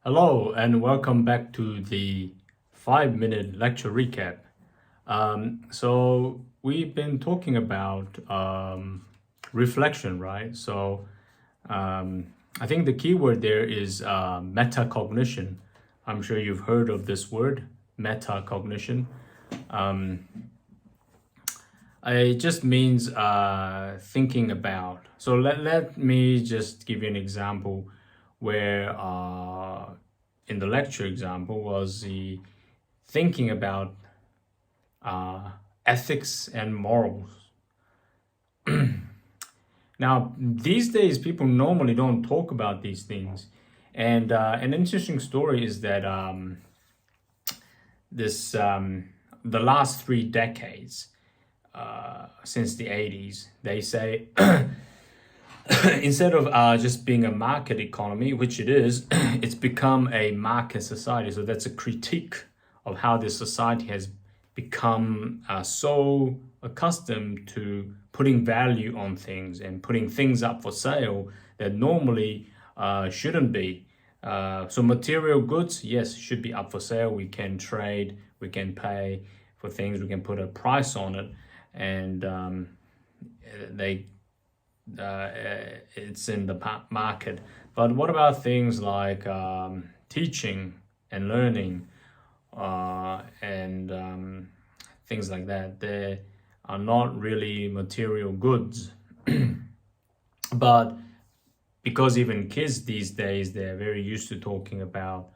Hello and welcome back to the 5-minute lecture recap. So we've been talking about reflection, right? So I think the key word there is metacognition. I'm sure you've heard of this word, metacognition. It just means thinking about. So let me just give you an example where in the lecture example was the thinking about ethics and morals. Now, these days, people normally don't talk about these things. And an interesting story is that the last 3 decades, since the 80s, they say instead of just being a market economy, which it is, it's become a market society. So that's a critique of how this society has become so accustomed to putting value on things and putting things up for sale that normally shouldn't be. So material goods, yes, should be up for sale. We can trade, we can pay for things, we can put a price on it, and it's in the market. But what about things like teaching and learning and things like that? They are not really material goods. But because even kids these days, they're very used to talking about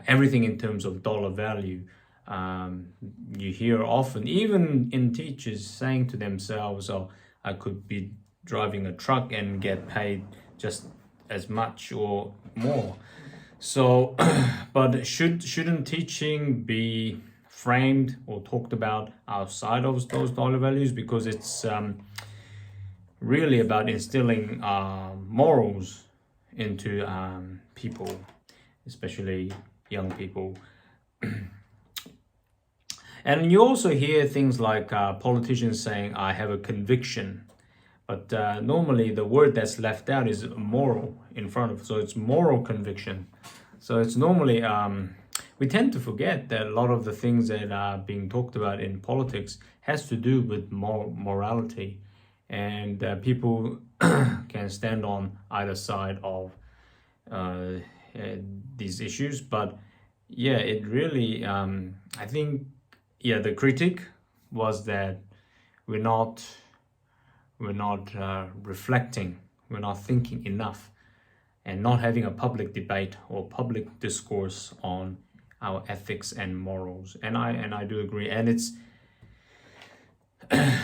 everything in terms of dollar value. You hear often, even in teachers saying to themselves, oh, I could be driving a truck and get paid just as much or more. So, but shouldn't teaching be framed or talked about outside of those dollar values? Because it's really about instilling morals into people, especially young people. And you also hear things like politicians saying, I have a conviction. But normally the word that's left out is moral in front of, so it's moral conviction. So it's normally, we tend to forget that a lot of the things that are being talked about in politics has to do with morality. And people can stand on either side of these issues. But yeah, it really, I think, the critique was that we're not reflecting, we're not thinking enough, and not having a public debate or public discourse on our ethics and morals. And I do agree, and it's kind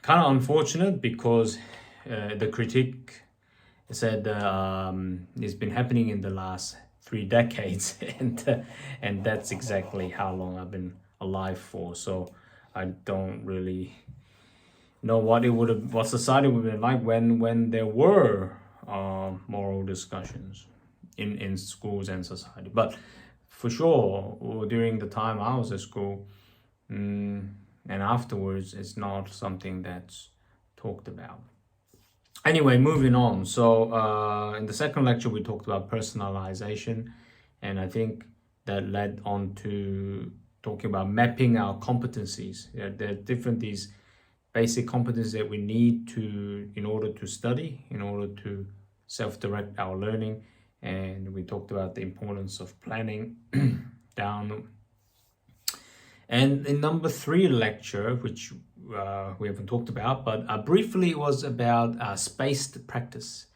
of unfortunate because the critique said it's been happening in the last 3 decades, and that's exactly how long I've been alive for. So I don't really know what society would have been like when there were moral discussions in schools and society. But for sure, during the time I was at school and afterwards, it's not something that's talked about. Anyway, moving on. So in the second lecture, we talked about personalization, and I think that led on to talking about mapping our competencies. There are different these basic competencies that we need to in order to study, in order to self-direct our learning. And we talked about the importance of planning down. And in number 3 lecture, which we haven't talked about, but briefly, it was about spaced practice.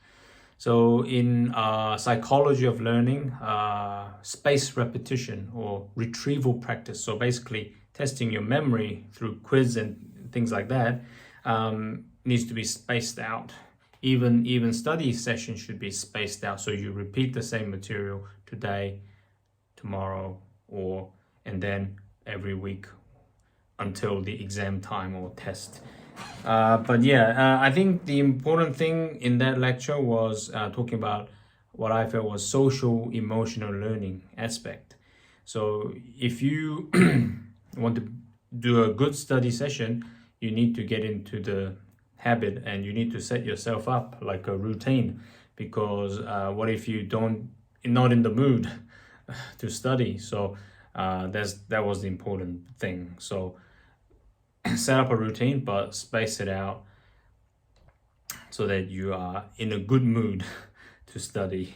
So in psychology of learning, spaced repetition or retrieval practice, so basically testing your memory through quiz and things like that, needs to be spaced out. Even study sessions should be spaced out, so you repeat the same material today, tomorrow, and then every week until the exam time or test. But yeah, I think the important thing in that lecture was talking about what I felt was social emotional learning aspect. So if you want to do a good study session, you need to get into the habit and you need to set yourself up like a routine, because what if you not in the mood to study. So that was the important thing. So set up a routine, but space it out so that you are in a good mood to study.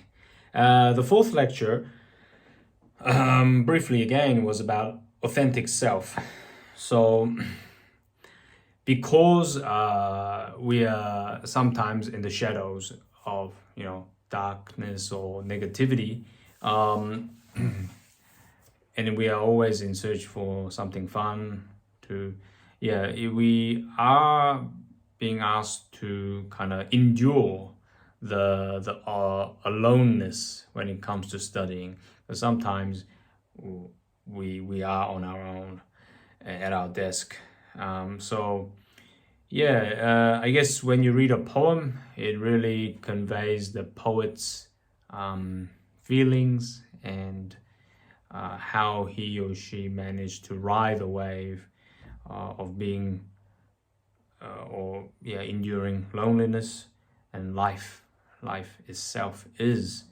The fourth lecture, briefly again, was about authentic self. So because we are sometimes in the shadows of, darkness or negativity, and we are always in search for something fun to, we are being asked to kind of endure the aloneness when it comes to studying. Because sometimes we are on our own at our desk. I guess when you read a poem, it really conveys the poet's feelings and how he or she managed to ride the wave of being enduring loneliness, and life itself is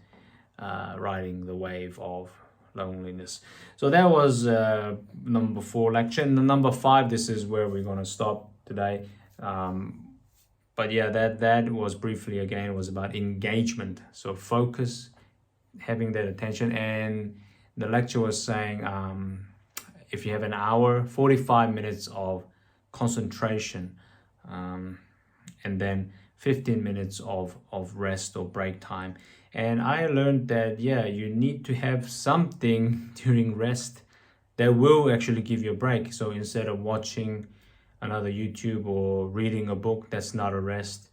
riding the wave of loneliness. So that was number 4 lecture. And the number 5, this is where we're going to stop today. But yeah, that was briefly, again, was about engagement. So focus, having that attention. And the lecture was saying, if you have an hour, 45 minutes of concentration, and then 15 minutes of rest or break time. And I learned that, you need to have something during rest that will actually give you a break. So instead of watching another YouTube or reading a book, that's not a rest.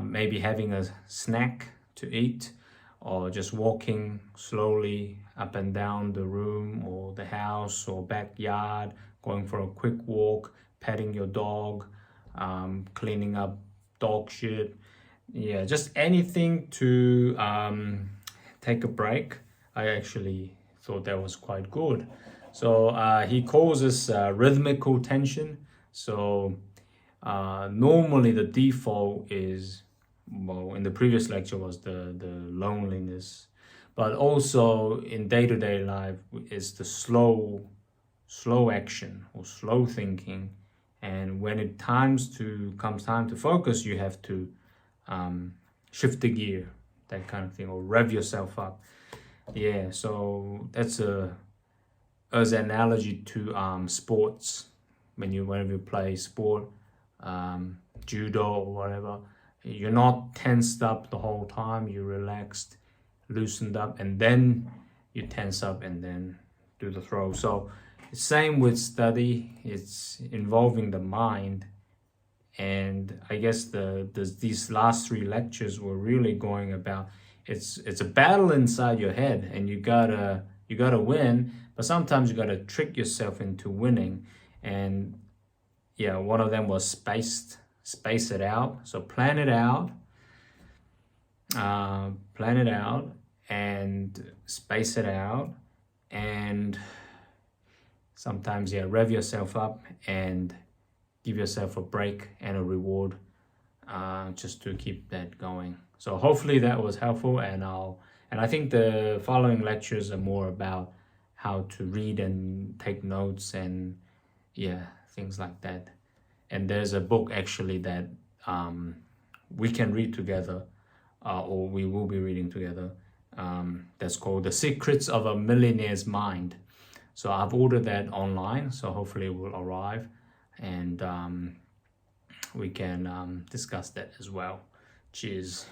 Maybe having a snack to eat, or just walking slowly up and down the room or the house or backyard, going for a quick walk, petting your dog, cleaning up dog shit. Just anything to take a break. I actually thought that was quite good. So he calls this rhythmical tension. So normally the default is, in the previous lecture was the loneliness, but also in day-to-day life is the slow action or slow thinking. And when it comes time to focus, you have to shift the gear, that kind of thing, or rev yourself up. So that's as an analogy to sports. Whenever you play sport, judo or whatever, you're not tensed up the whole time. You're relaxed, loosened up, and then you tense up and then do the throw. So same with study, it's involving the mind. And I guess these last 3 lectures were really going about, it's a battle inside your head, and you gotta win, but sometimes you gotta trick yourself into winning. And one of them was space it out. So plan it out and space it out, and sometimes rev yourself up and give yourself a break and a reward, just to keep that going. So hopefully that was helpful, and I think the following lectures are more about how to read and take notes and things like that. And there's a book actually that we can read together, or we will be reading together, that's called The Secrets of a Millionaire's Mind. So I've ordered that online, so hopefully it will arrive, and we can discuss that as well. Cheers.